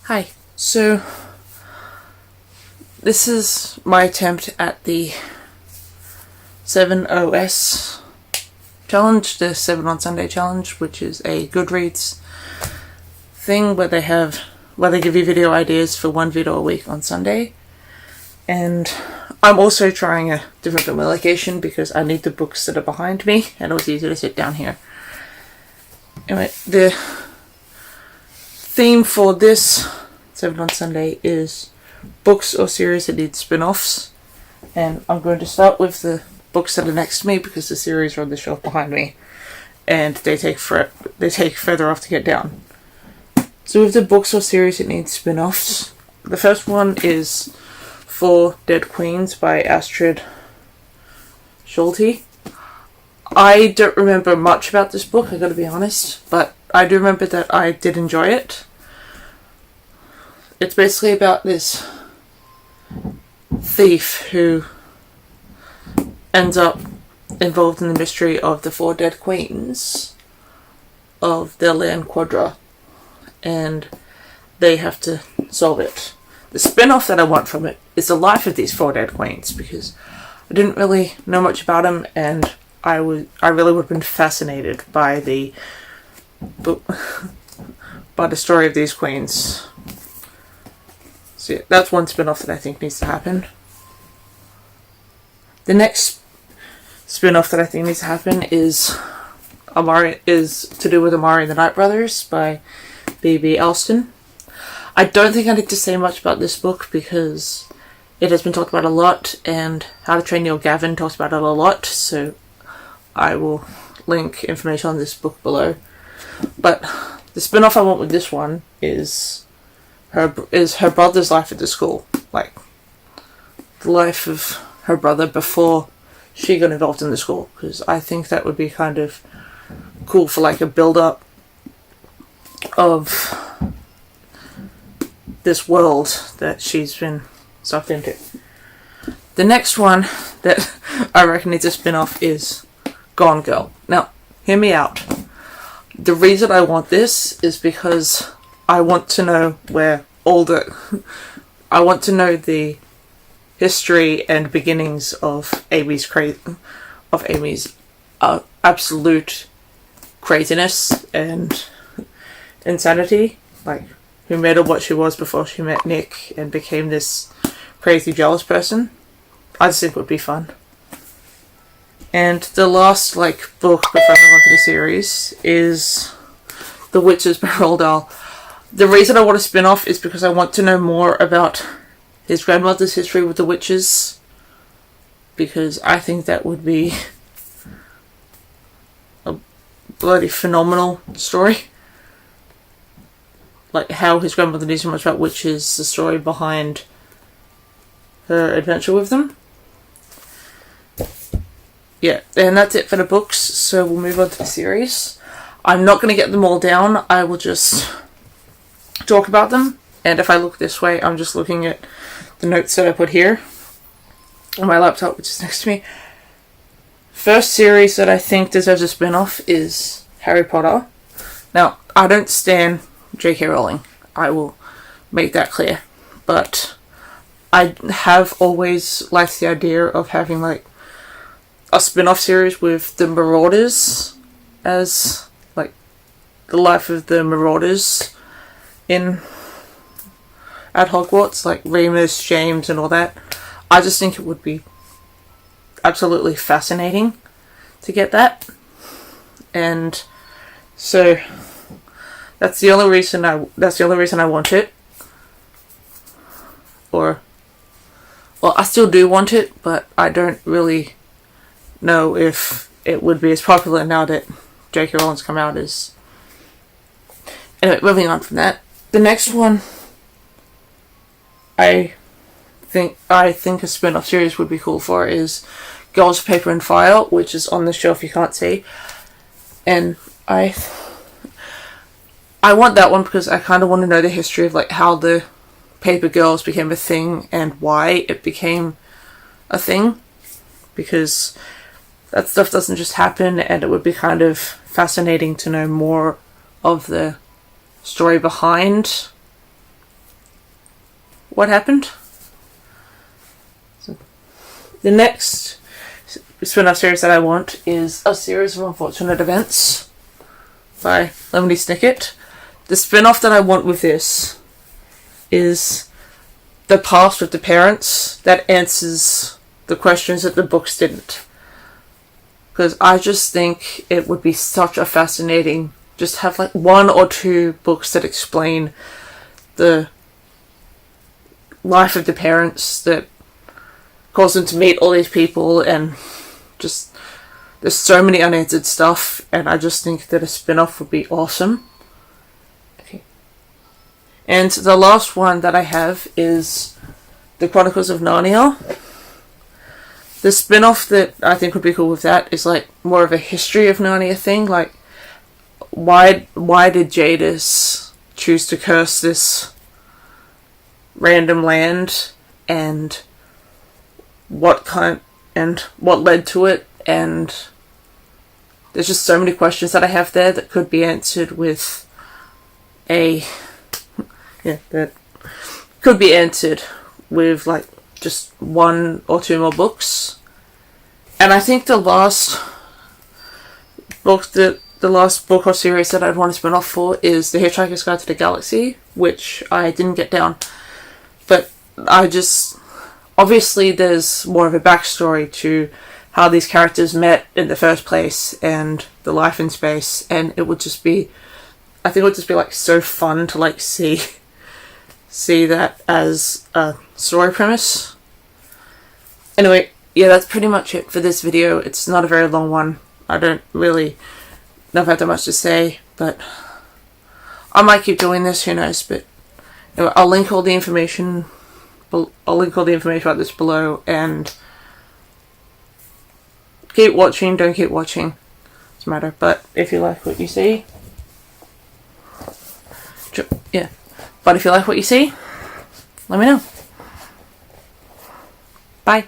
Hi. So, this is my attempt at the 7OS challenge, the 7 on Sunday challenge, which is a Goodreads thing where they give you video ideas for one video a week on Sunday. And I'm also trying a different film allocation because I need the books that are behind me, and it was easier to sit down here. Anyway, the theme for this 7 on Sunday is books or series that need spin-offs, and I'm going to start with the books that are next to me because the series are on the shelf behind me and they take further off to get down. So with the books or series that need spin-offs, the first one is Four Dead Queens by Astrid Schulte. I don't remember much about this book, I gotta be honest, but I do remember that I did enjoy it. It's basically about this thief who ends up involved in the mystery of the four dead queens of the land Quadra, and they have to solve it. The spin-off that I want from it is the life of these four dead queens, because I didn't really know much about them, and I really would have been fascinated by the story of these queens. So yeah, that's one spin-off that I think needs to happen. The next spin-off that I think needs to happen is to do with Amari and the Night Brothers by B.B. Alston. I don't think I need to say much about this book because it has been talked about a lot, and How to Train Your Gavin talks about it a lot, so I will link information on this book below. But the spin-off I want with this one is her brother's life at the school, like the life of her brother before she got involved in the school, because I think that would be kind of cool for like a build-up of this world that she's been sucked into. The next one that I reckon needs a spin-off is Gone Girl. Now, hear me out. The reason I want this is because I want to know I want to know the history and beginnings of Amy's absolute craziness and insanity. Like, who made her what she was before she met Nick and became this crazy jealous person. I just think it would be fun. And the last book before I move on to the series is The Witches by Roald Dahl. The reason I want a spin-off is because I want to know more about his grandmother's history with the witches, because I think that would be a bloody phenomenal story. Like how his grandmother knew so much about witches, the story behind her adventure with them. Yeah, and that's it for the books, so we'll move on to the series. I'm not going to get them all down, I will just talk about them, and if I look this way, I'm just looking at the notes that I put here on my laptop, which is next to me. First series that I think deserves a spin-off is Harry Potter. Now, I don't stan J.K. Rowling, I will make that clear, but I have always liked the idea of having a spin-off series with the Marauders as the life of the Marauders at Hogwarts, like Remus, James and all that. I just think it would be absolutely fascinating to get that, and so that's the only reason I want it. Well, I still do want it, but I don't really know if it would be as popular now that J.K. Rowling's come out as. Anyway, moving on from that. The next one I think a spin-off series would be cool for is Girls, Paper and Fire, which is on the shelf you can't see. And I want that one because I kind of want to know the history of how the Paper Girls became a thing and why it became a thing, because that stuff doesn't just happen, and it would be kind of fascinating to know more of the story behind what happened. So, the next spin-off series that I want is A Series of Unfortunate Events by Lemony Snicket. The spin-off that I want with this is the past with the parents that answers the questions that the books didn't. Because I just think it would be such a fascinating, just have like 1 or 2 books that explain the life of the parents that caused them to meet all these people, and just there's so many unanswered stuff, and I just think that a spin-off would be awesome. Okay. And the last one that I have is the Chronicles of Narnia. The spin-off that I think would be cool with that is like more of a history of Narnia thing, like why did Jadis choose to curse this random land, and what led to it, and there's just so many questions that I have there that could be answered with that could be answered with like just 1 or 2 more books. And I think the last book or series that I'd want to spin off for is The Hitchhiker's Guide to the Galaxy, which I didn't get down. But obviously there's more of a backstory to how these characters met in the first place and the life in space, and I think it would just be like so fun to like see that as a story premise. Anyway, yeah, that's pretty much it for this video. It's not a very long one. I don't really know if I have that much to say, but I might keep doing this, who knows. But anyway, I'll link all the information about this below, and keep watching, don't keep watching, doesn't matter. But if you like what you see, let me know. Bye.